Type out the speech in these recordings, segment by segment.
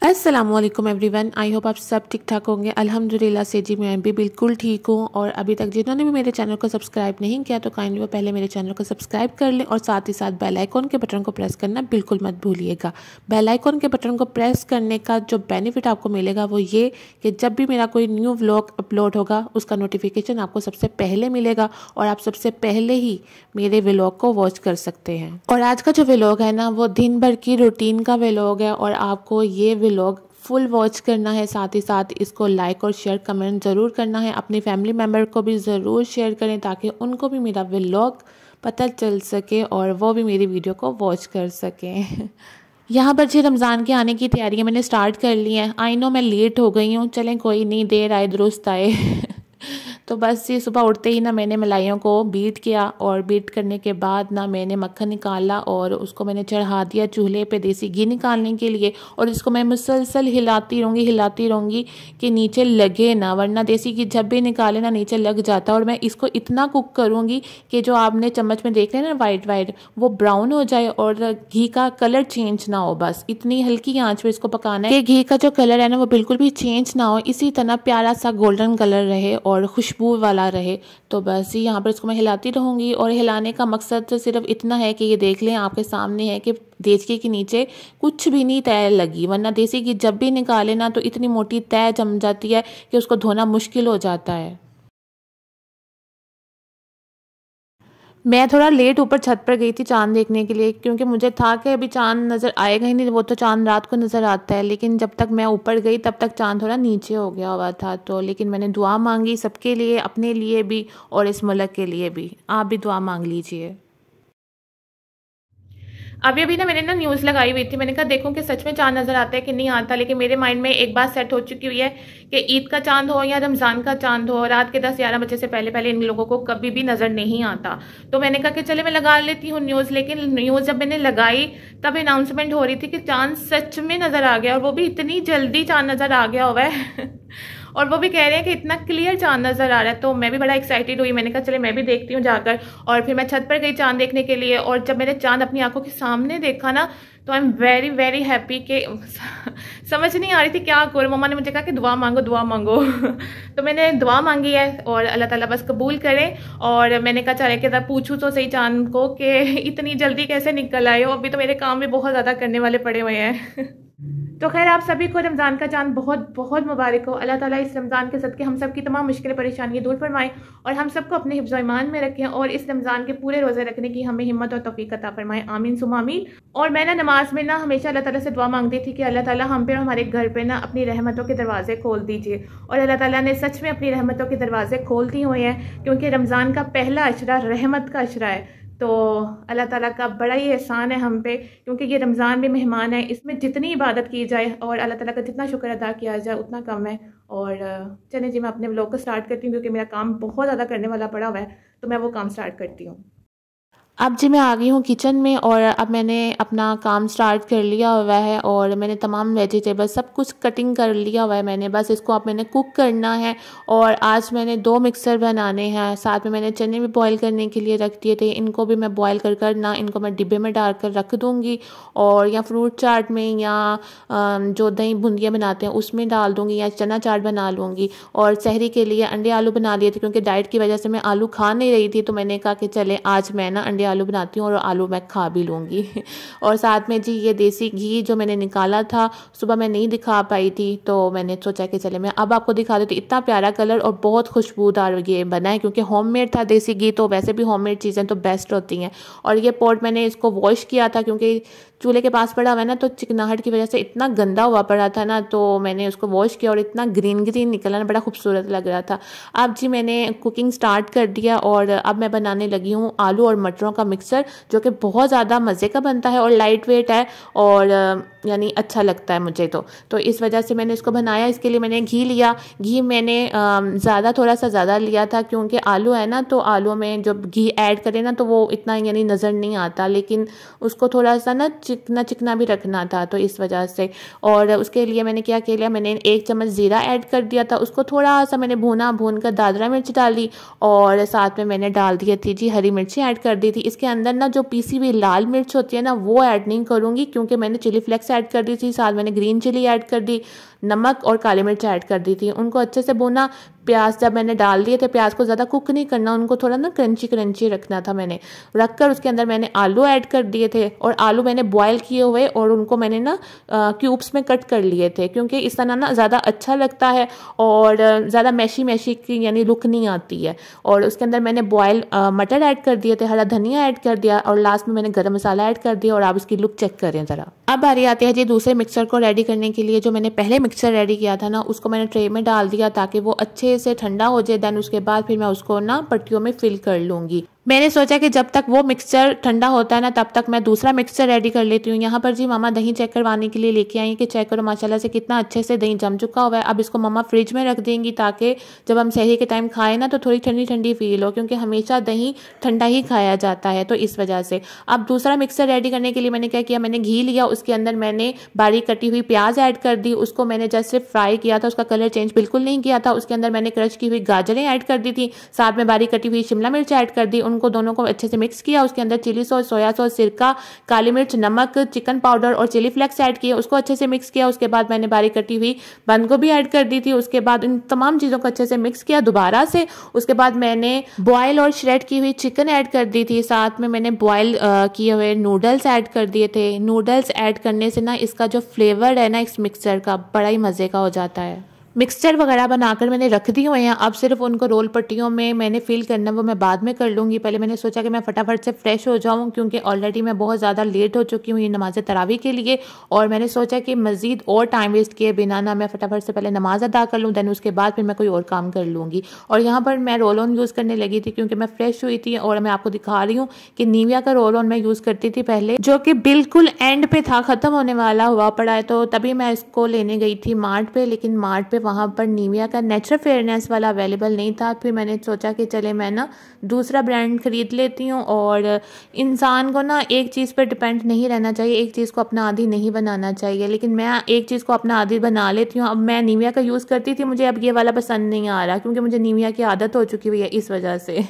अस्सलामुअलैकुम everyone, I hope आप सब ठीक ठाक होंगे। अल्हम्दुलिल्लाह से जी मैं भी बिल्कुल ठीक हूँ। और अभी तक जिन्होंने भी मेरे चैनल को सब्सक्राइब नहीं किया तो काइंडली वो पहले मेरे चैनल को सब्सक्राइब कर लें और साथ ही साथ बेल आइकॉन के बटन को प्रेस करना बिल्कुल मत भूलिएगा। बेल आइकॉन के बटन को प्रेस करने का जो बेनिफिट आपको मिलेगा वो ये कि जब भी मेरा कोई न्यू व्लॉग अपलोड होगा उसका नोटिफिकेशन आपको सबसे पहले मिलेगा और आप सबसे पहले ही मेरे व्लॉग को वॉच कर सकते हैं। और आज का जो व्लॉग है ना वो दिन भर की रूटीन का व्लॉग है और आपको ये व्लॉग फुल वॉच करना है। साथ ही साथ इसको लाइक और शेयर कमेंट ज़रूर करना है। अपनी फैमिली मेम्बर को भी ज़रूर शेयर करें ताकि उनको भी मेरा व्लॉग पता चल सके और वो भी मेरी वीडियो को वॉच कर सकें। यहाँ पर जी रमज़ान के आने की तैयारियाँ मैंने स्टार्ट कर ली हैं। आई नो मैं लेट हो गई हूँ, चलें कोई नहीं, देर आए दुरुस्त आए। तो बस ये सुबह उठते ही ना मैंने मलाइयों को बीट किया और बीट करने के बाद ना मैंने मक्खन निकाला और उसको मैंने चढ़ा दिया चूल्हे पे देसी घी निकालने के लिए। और इसको मैं मुसलसल हिलाती रहूँगी कि नीचे लगे ना, वरना देसी घी जब भी निकाले ना नीचे लग जाता है। और मैं इसको इतना कुक करूँगी कि जो आपने चम्मच में देख रहे हैं ना वाइट वाइट वो ब्राउन हो जाए और घी का कलर चेंज ना हो। बस इतनी हल्की आंच पे इसको पकाना है कि घी का जो कलर है ना वो बिल्कुल भी चेंज ना हो, इसी तरह प्यारा सा गोल्डन कलर रहे और खुशबू वाला रहे। तो बस यहाँ पर इसको मैं हिलाती रहूँगी। और हिलाने का मकसद तो सिर्फ इतना है कि ये देख लें आपके सामने है कि देसी घी के नीचे कुछ भी नहीं तय लगी, वरना देसी घी जब भी निकाले ना तो इतनी मोटी तय जम जाती है कि उसको धोना मुश्किल हो जाता है। मैं थोड़ा लेट ऊपर छत पर गई थी चांद देखने के लिए, क्योंकि मुझे था कि अभी चांद नज़र आएगा ही नहीं, वो तो चांद रात को नज़र आता है। लेकिन जब तक मैं ऊपर गई तब तक चांद थोड़ा नीचे हो गया हुआ था। तो लेकिन मैंने दुआ मांगी सबके लिए, अपने लिए भी और इस मुल्क के लिए भी। आप भी दुआ मांग लीजिए। अभी अभी ना मैंने ना न्यूज़ लगाई हुई थी, मैंने कहा देखूं कि सच में चांद नज़र आता है कि नहीं आता। लेकिन मेरे माइंड में एक बात सेट हो चुकी हुई है कि ईद का चांद हो या रमज़ान का चांद हो, रात के 10-11 बजे से पहले पहले इन लोगों को कभी भी नज़र नहीं आता। तो मैंने कहा कि चले मैं लगा लेती हूँ न्यूज़। लेकिन न्यूज़ जब मैंने लगाई तब अनाउंसमेंट हो रही थी कि चांद सच में नज़र आ गया, और वो भी इतनी जल्दी चांद नज़र आ गया हुआ है। और वो भी कह रहे हैं कि इतना क्लियर चांद नज़र आ रहा है। तो मैं भी बड़ा एक्साइटेड हुई, मैंने कहा चले मैं भी देखती हूँ जाकर। और फिर मैं छत पर गई चांद देखने के लिए, और जब मैंने चांद अपनी आंखों के सामने देखा ना तो I am very very happy कि समझ नहीं आ रही थी क्या करूँ। मम्मा ने मुझे कहा कि दुआ मांगो दुआ मांगो। तो मैंने दुआ मांगी है और अल्लाह ताला बस कबूल करे। और मैंने कहा चले कि पूछूँ तो सही चांद को कि इतनी जल्दी कैसे निकल आए हो, अभी तो मेरे काम भी बहुत ज़्यादा करने वाले पड़े हुए हैं। तो खैर आप सभी को रमज़ान का चांद बहुत बहुत मुबारक हो। अल्लाह ताला इस रमज़ान के सदके हम सब की तमाम मुश्किलें परेशानियाँ दूर फरमाएं और हम सबको अपने हिफ्ज़ व ईमान में रखें और इस रमज़ान के पूरे रोज़े रखने की हमें हिम्मत और तौफीक अता फरमाएं। आमीन सुम्मा आमीन। और मैं ना नमाज में ना हमेशा अल्लाह ताला से दुआ मांगती थी कि अल्लाह ताला हम पे और हमारे घर पे ना अपनी रहमतों के दरवाजे खोल दीजिए। और अल्लाह ताला ने सच में अपनी रहमतों के दरवाजे खोल दिए हुए हैं, क्योंकि रमज़ान का पहला अशरा रहमत का अशरा है। तो अल्लाह ताला का बड़ा ही एहसान है हम पे, क्योंकि ये रमज़ान भी मेहमान है। इसमें जितनी इबादत की जाए और अल्लाह ताला का जितना शुक्र अदा किया जाए उतना कम है। और चलें जी मैं अपने व्लॉग को स्टार्ट करती हूँ, क्योंकि मेरा काम बहुत ज़्यादा करने वाला पड़ा हुआ है। तो मैं वो काम स्टार्ट करती हूँ। अब जी मैं आ गई हूँ किचन में और अब मैंने अपना काम स्टार्ट कर लिया हुआ है और मैंने तमाम वेजिटेबल सब कुछ कटिंग कर लिया हुआ है। मैंने बस इसको अब मैंने कुक करना है। और आज मैंने 2 मिक्सर बनाने हैं, साथ में मैंने चने भी बॉईल करने के लिए रख दिए थे। इनको भी मैं बॉईल कर ना इनको मैं डिब्बे में डाल कर रख दूँगी और या फ्रूट चाट में या जो दही बूंदियाँ बनाते हैं उसमें डाल दूँगी या चना चाट बना लूँगी। और सहरी के लिए अंडे आलू बना लिए थे, क्योंकि डाइट की वजह से मैं आलू खा नहीं रही थी। तो मैंने कहा कि चले आज मैं ना अंडे आलू बनाती हूँ और आलू मैं खा भी लूँगी। और साथ में जी ये देसी घी जो मैंने निकाला था सुबह मैं नहीं दिखा पाई थी, तो मैंने सोचा कि चले मैं अब आपको दिखा देती हूँ। इतना प्यारा कलर और बहुत खुशबूदार ये बना है, क्योंकि होममेड था देसी घी। तो वैसे भी होममेड चीज़ें तो बेस्ट होती हैं। और ये पॉट मैंने इसको वॉश किया था, क्योंकि चूल्हे के पास पड़ा हुआ है ना तो चिकनाहट की वजह से इतना गंदा हुआ पड़ा था ना, तो मैंने उसको वॉश किया और इतना ग्रीन ग्रीन निकला ना, बड़ा खूबसूरत लग रहा था। अब जी मैंने कुकिंग स्टार्ट कर दिया और अब मैं बनाने लगी हूँ आलू और मटरों का मिक्सर, जो कि बहुत ज़्यादा मज़े का बनता है और लाइट वेट है और यानी अच्छा लगता है मुझे। तो इस वजह से मैंने इसको बनाया। इसके लिए मैंने घी लिया। घी मैंने थोड़ा सा ज़्यादा लिया था, क्योंकि आलू है ना तो आलू में जब घी ऐड करें ना तो वो इतना यानी नज़र नहीं आता, लेकिन उसको थोड़ा सा ना चिकना चिकना भी रखना था, तो इस वजह से। और उसके लिए मैंने क्या किया, मैंने 1 चम्मच ज़ीरा ऐड कर दिया था, उसको थोड़ा सा मैंने भून कर दादरा मिर्च डाली और साथ में मैंने डाल दिया थी जी हरी मिर्ची ऐड कर दी थी। इसके अंदर ना जो पीसी हुई लाल मिर्च होती है ना वो ऐड नहीं करूँगी, क्योंकि मैंने चिली फ्लेक्स ऐड कर दी थी, साथ मैंने ग्रीन चिली ऐड कर दी, नमक और काली मिर्च ऐड कर दी थी। उनको अच्छे से भूना। प्याज जब मैंने डाल दिए थे, प्याज को ज़्यादा कुक नहीं करना, उनको थोड़ा ना क्रंची क्रंची रखना था। मैंने रखकर उसके अंदर मैंने आलू ऐड कर दिए थे और आलू मैंने बॉयल किए हुए और उनको मैंने ना क्यूब्स में कट कर लिए थे, क्योंकि इस तरह ना ज़्यादा अच्छा लगता है और ज़्यादा मैशी मैशी की यानी लुक नहीं आती है। और उसके अंदर मैंने बॉयल मटर ऐड कर दिए थे, हरा धनिया ऐड कर दिया और लास्ट में मैंने गरम मसाला ऐड कर दिया। और आप इसकी लुक चेक करें ज़रा। अब बारी आती है जी दूसरे मिक्सचर को रेडी करने के लिए। जो मैंने पहले मिक्सचर रेडी किया था ना, उसको मैंने ट्रे में डाल दिया ताकि वो अच्छे से ठंडा हो जाए। देन उसके बाद फिर मैं उसको ना पट्टियों में फिल कर लूँगी। मैंने सोचा कि जब तक वो मिक्सचर ठंडा होता है ना, तब तक मैं दूसरा मिक्सचर रेडी कर लेती हूँ। यहाँ पर जी मम्मा दही चेक करवाने के लिए लेके आई कि चेक करो माशाल्लाह से कितना अच्छे से दही जम चुका हुआ है। अब इसको मम्मा फ्रिज में रख देंगी ताकि जब हम सहरी के टाइम खाएं ना तो थोड़ी ठंडी ठंडी फील हो, क्योंकि हमेशा दही ठंडा ही खाया जाता है, तो इस वजह से। अब दूसरा मिक्सचर रेडी करने के लिए मैंने क्या किया, मैंने घी लिया, उसके अंदर मैंने बारीक कटी हुई प्याज ऐड कर दी, उसको मैंने जस्ट सिर्फ फ्राई किया था, उसका कलर चेंज बिल्कुल नहीं किया था। उसके अंदर मैंने क्रश की हुई गाजरें ऐड कर दी थी, साथ में बारीक कटी हुई शिमला मिर्च ऐड कर दी, उनको दोनों को अच्छे मिक्स किया। उसके अंदर चिली सॉस, सोया सॉस, सिरका, काली मिर्च, नमक, चिकन पाउडर और चिली फ्लेक्स ऐड किए, उसको अच्छे से मिक्स किया। उसके बाद मैंने बारीक कटी हुई बंद गोभी ऐड कर दी थी। उसके बाद इन तमाम चीज़ों को अच्छे से मिक्स किया दोबारा से। उसके बाद मैंने बॉयल और श्रेड की हुई चिकन ऐड कर दी थी, साथ में मैंने बॉयल किए हुए नूडल्स ऐड कर दिए थे। नूडल्स ऐड करने से ना इसका जो फ्लेवर है ना इस मिक्सचर का बड़ा ही मज़े का हो जाता है। मिक्सचर वगैरह बनाकर मैंने रख दिए हुए हैं, अब सिर्फ उनको रोल पट्टियों में मैंने फिल करना, वो मैं बाद में कर लूँगी। पहले मैंने सोचा कि मैं फटाफट से फ्रेश हो जाऊँ, क्योंकि ऑलरेडी मैं बहुत ज़्यादा लेट हो चुकी हूँ ये नमाज तरावी के लिए। और मैंने सोचा कि मज़ीद और टाइम वेस्ट किए बिना ना मैं फटाफट से पहले नमाज अदा कर लूँ, दैन उसके बाद फिर मैं कोई और काम कर लूँगी। और यहाँ पर मैं रोल ऑन यूज़ करने लगी थी क्योंकि मैं फ्रेश हुई थी। और मैं आपको दिखा रही हूँ कि निविया का रोल ऑन मैं यूज़ करती थी पहले, जो कि बिल्कुल एंड पे था, ख़त्म होने वाला हुआ पड़ा है, तो तभी मैं इसको लेने गई थी मार्ट पे। लेकिन मार्ट पे वहाँ पर निविया का नेचुरल फेयरनेस वाला अवेलेबल नहीं था। फिर मैंने सोचा कि चले मैं ना दूसरा ब्रांड खरीद लेती हूँ। और इंसान को ना एक चीज़ पर डिपेंड नहीं रहना चाहिए, एक चीज़ को अपना आदी नहीं बनाना चाहिए। लेकिन मैं एक चीज़ को अपना आदी बना लेती हूँ। अब मैं निविया का यूज़ करती थी, मुझे अब ये वाला पसंद नहीं आ रहा, क्योंकि मुझे निविया की आदत हो चुकी हुई है इस वजह से।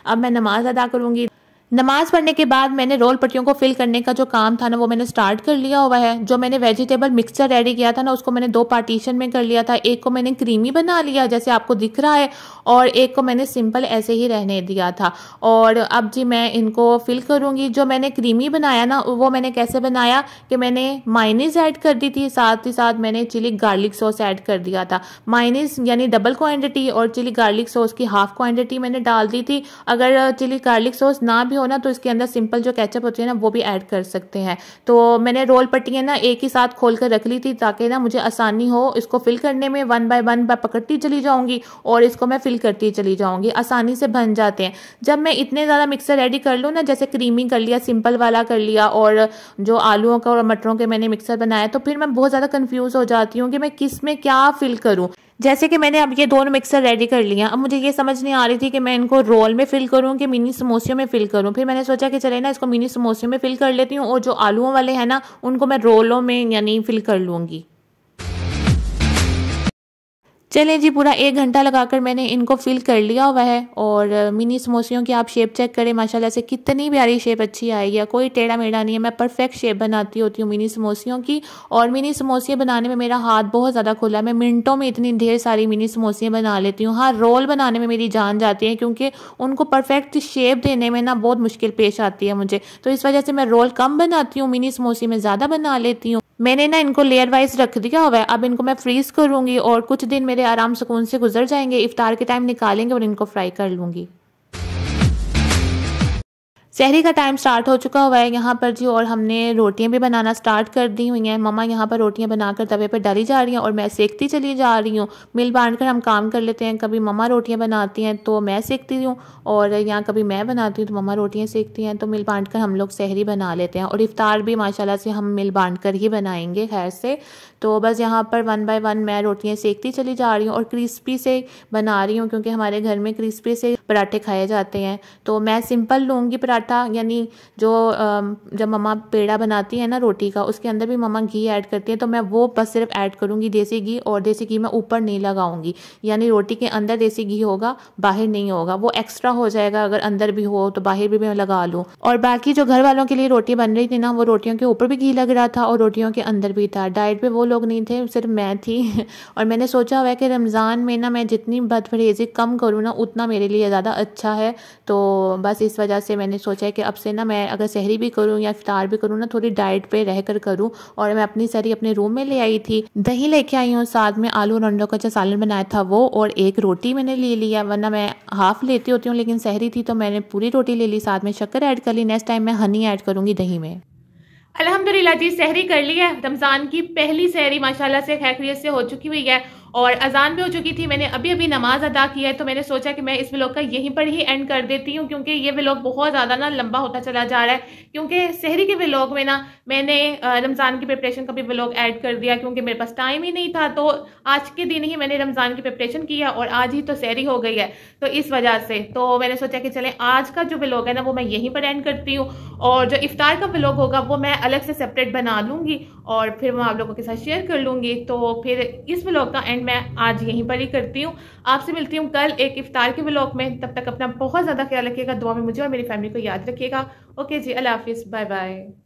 अब मैं नमाज अदा करूँगी। नमाज पढ़ने के बाद मैंने रोल पट्टियों को फिल करने का जो काम था ना वो मैंने स्टार्ट कर लिया हुआ है। जो मैंने वेजिटेबल मिक्सचर रेडी किया था ना उसको मैंने 2 पार्टीशन में कर लिया था। एक को मैंने क्रीमी बना लिया जैसे आपको दिख रहा है, और एक को मैंने सिंपल ऐसे ही रहने दिया था। और अब जी मैं इनको फिल करूँगी। जो मैंने क्रीमी बनाया ना वो मैंने कैसे बनाया कि मैंने मायोनीज ऐड कर दी थी, साथ ही साथ मैंने चिली गार्लिक सॉस ऐड कर दिया था। मायोनीज यानी डबल क्वांटिटी और चिली गार्लिक सॉस की हाफ क्वांटिटी मैंने डाल दी थी। अगर चिली गार्लिक सॉस ना भी हो ना तो इसके अंदर सिंपल जो केचप होती है ना वो भी ऐड कर सकते हैं। तो मैंने रोल पट्टियाँ ना एक ही साथ खोल कर रख ली थी ताकि ना मुझे आसानी हो इसको फिल करने में। 1 बाय 1 मैं पकड़ती चली जाऊंगी और इसको मैं फिल करती चली जाऊंगी, आसानी से बन जाते हैं। जब मैं इतने ज़्यादा मिक्सर रेडी कर लूँ ना, जैसे क्रीमी कर लिया, सिंपल वाला कर लिया और जो आलूओं का और मटरों के मैंने मिक्सर बनाया, तो फिर मैं बहुत ज़्यादा कन्फ्यूज़ हो जाती हूँ कि मैं किस में क्या फिल करूँ। जैसे कि मैंने अब ये दोनों मिक्सर रेडी कर लिया, अब मुझे ये समझ नहीं आ रही थी कि मैं इनको रोल में फिल करूं कि मिनी समोसियों में फिल करूं। फिर मैंने सोचा कि चले ना इसको मिनी समोसियों में फिल कर लेती हूं और जो आलूओं वाले हैं ना उनको मैं रोलों में यानी फिल कर लूँगी। चलें जी, पूरा 1 घंटा लगाकर मैंने इनको फिल कर लिया हुआ है। और मिनी समोसियों की आप शेप चेक करें, माशाल्लाह से कितनी प्यारी शेप अच्छी आई है, कोई टेढ़ा मेढ़ा नहीं है। मैं परफेक्ट शेप बनाती होती हूँ मिनी समोसियों की। और मिनी समोसियाँ बनाने में मेरा हाथ बहुत ज़्यादा खुला है, मैं मिनटों में इतनी ढेर सारी मिनी समोसियाँ बना लेती हूँ। हाँ, रोल बनाने में मेरी जान जाती है क्योंकि उनको परफेक्ट शेप देने में ना बहुत मुश्किल पेश आती है मुझे, तो इस वजह से मैं रोल कम बनाती हूँ, मिनी समोसे में ज़्यादा बना लेती हूँ। मैंने ना इनको लेयर वाइज रख दिया हुआ है। अब इनको मैं फ्रीज करूंगी और कुछ दिन मेरे आराम सुकून से गुजर जाएंगे। इफ्तार के टाइम निकालेंगे और इनको फ्राई कर लूंगी। सहरी का टाइम स्टार्ट हो चुका हुआ है यहाँ पर जी, और हमने रोटियां भी बनाना स्टार्ट कर दी हुई हैं। मम्मा यहाँ पर रोटियां बनाकर तवे पर डाली जा रही हैं और मैं सेकती चली जा रही हूँ। मिल बांट कर हम काम कर लेते हैं, कभी मम्मा रोटियां बनाती हैं तो मैं सेकती हूँ, और यहाँ कभी मैं बनाती हूँ तो मम्मा रोटियाँ सेकती हैं। तो मिल बांट कर हम लोग सहरी बना लेते हैं और इफ्तार भी माशाल्लाह से हम मिल बांट कर ही बनाएंगे खैर से। तो बस यहाँ पर 1 बाय 1 मैं रोटियाँ सेकती चली जा रही हूँ और क्रिस्पी से बना रही हूँ क्योंकि हमारे घर में क्रिस्पी से पराठे खाए जाते हैं। तो मैं सिंपल लूँगी पराठे आटा यानी जो जब मम्मा पेड़ा बनाती है ना रोटी का, उसके अंदर भी मम्मा घी ऐड करती है, तो मैं वो बस सिर्फ ऐड करूँगी देसी घी, और देसी घी मैं ऊपर नहीं लगाऊंगी, यानी रोटी के अंदर देसी घी होगा, बाहर नहीं होगा। वो एक्स्ट्रा हो जाएगा, अगर अंदर भी हो तो बाहर भी मैं लगा लूँ। और बाकी जो घर वालों के लिए रोटी बन रही थी ना, वो रोटियों के ऊपर भी घी लग रहा था और रोटियों के अंदर भी था। डाइट पे वो लोग नहीं थे, सिर्फ मैं थी। और मैंने सोचा हुआ है कि रमज़ान में ना मैं जितनी बदपरहेज़ी कम करूँ ना, उतना मेरे लिए ज़्यादा अच्छा है। तो बस इस वजह से मैंने सोचा है कि अब से ना मैं अगर सहरी भी करूँ या इफ्तार भी करूँ ना, थोड़ी डाइट पे रह कर करूँ। और मैं अपनी सहरी अपने रूम में ले आई थी, दही लेके आई हूँ, साथ में आलू और अंडों का जो सालन बनाया था वो, और एक रोटी मैंने ले लिया, वरना मैं हाफ लेती होती हूँ, लेकिन सहरी थी तो मैंने पूरी रोटी ले ली, साथ में शक्कर ऐड कर ली। नेक्स्ट टाइम मैं हनी ऐड करूँगी दही में। अल्हम्दुलिल्लाह जी, सहरी कर ली है। रमज़ान की पहली सहरी माशाल्लाह से खैरियत से हो चुकी हुई है और अजान भी हो चुकी थी। मैंने अभी अभी नमाज अदा की है, तो मैंने सोचा कि मैं इस व्लॉग का यहीं पर ही एंड कर देती हूँ, क्योंकि ये व्लॉग बहुत ज़्यादा ना लंबा होता चला जा रहा है। क्योंकि सहरी के व्लॉग में ना मैंने रमज़ान की प्रिपरेशन का भी व्लॉग ऐड कर दिया, क्योंकि मेरे पास टाइम ही नहीं था। तो आज के दिन ही मैंने रमज़ान की प्रिपरेशन किया और आज ही तो सहरी हो गई है, तो इस वजह से तो मैंने सोचा कि चलें आज का जो व्लॉग है ना वो मैं यहीं पर एंड करती हूँ, और जो इफ्तार का व्लॉग होगा वो मैं अलग से सेपरेट बना लूँगी और फिर मैं आप लोगों के साथ शेयर कर लूँगी। तो फिर इस व्लॉग का एंड मैं आज यहीं पर ही करती हूँ। आपसे मिलती हूँ कल एक इफ्तार के व्लॉग में। तब तक अपना बहुत ज़्यादा ख्याल रखिएगा, दुआ में मुझे और मेरी फैमिली को याद रखिएगा। ओके जी, अल्लाह हाफिज़, बाय बाय।